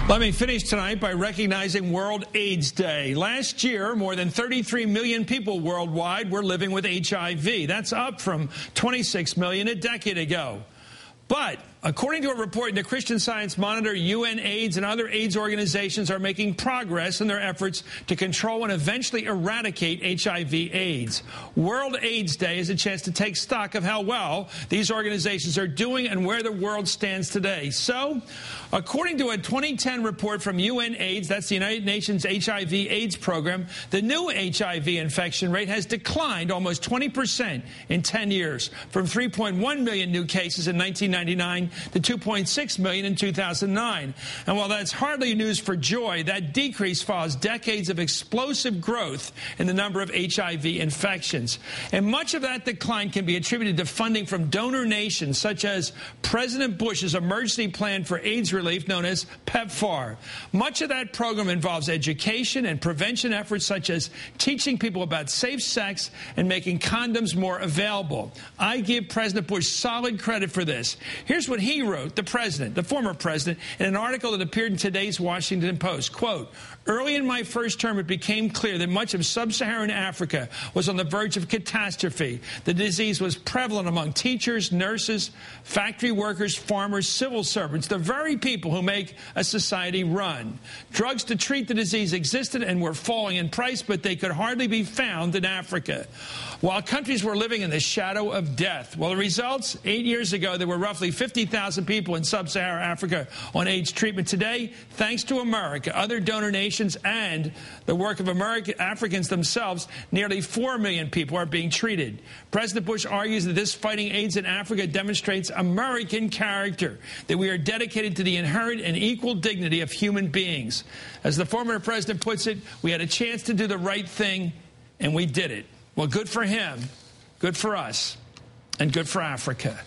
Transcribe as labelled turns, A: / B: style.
A: Let me finish tonight by recognizing World AIDS Day. Last year, more than 33 million people worldwide were living with HIV. That's up from 26 million a decade ago. But according to a report in the Christian Science Monitor, UNAIDS and other AIDS organizations are making progress in their efforts to control and eventually eradicate HIV/AIDS. World AIDS Day is a chance to take stock of how well these organizations are doing and where the world stands today. So, according to a 2010 report from UNAIDS, that's the United Nations HIV/AIDS program, the new HIV infection rate has declined almost 20% in 10 years, from 3.1 million new cases in 1999 to 2.6 million in 2009. And while that's hardly news for joy, that decrease follows decades of explosive growth in the number of HIV infections. And much of that decline can be attributed to funding from donor nations, such as President Bush's emergency plan for AIDS relief, known as PEPFAR. Much of that program involves education and prevention efforts, such as teaching people about safe sex and making condoms more available. I give President Bush solid credit for this. Here's what he wrote, the former president, in an article that appeared in today's Washington Post. Quote, "Early in my first term, it became clear that much of sub-Saharan Africa was on the verge of catastrophe. The disease was prevalent among teachers, nurses, factory workers, farmers, civil servants, the very people who make a society run. Drugs to treat the disease existed and were falling in price, but they could hardly be found in Africa. While countries were living in the shadow of death." Well, the results, 8 years ago, there were roughly 50,000 people in sub-Saharan Africa on AIDS treatment. Today, thanks to America, other donor nations, and the work of Africans themselves, nearly 4 million people are being treated. President Bush argues that this fighting AIDS in Africa demonstrates American character, that we are dedicated to the inherent and equal dignity of human beings. As the former president puts it, we had a chance to do the right thing, and we did it. Well, good for him, good for us, and good for Africa.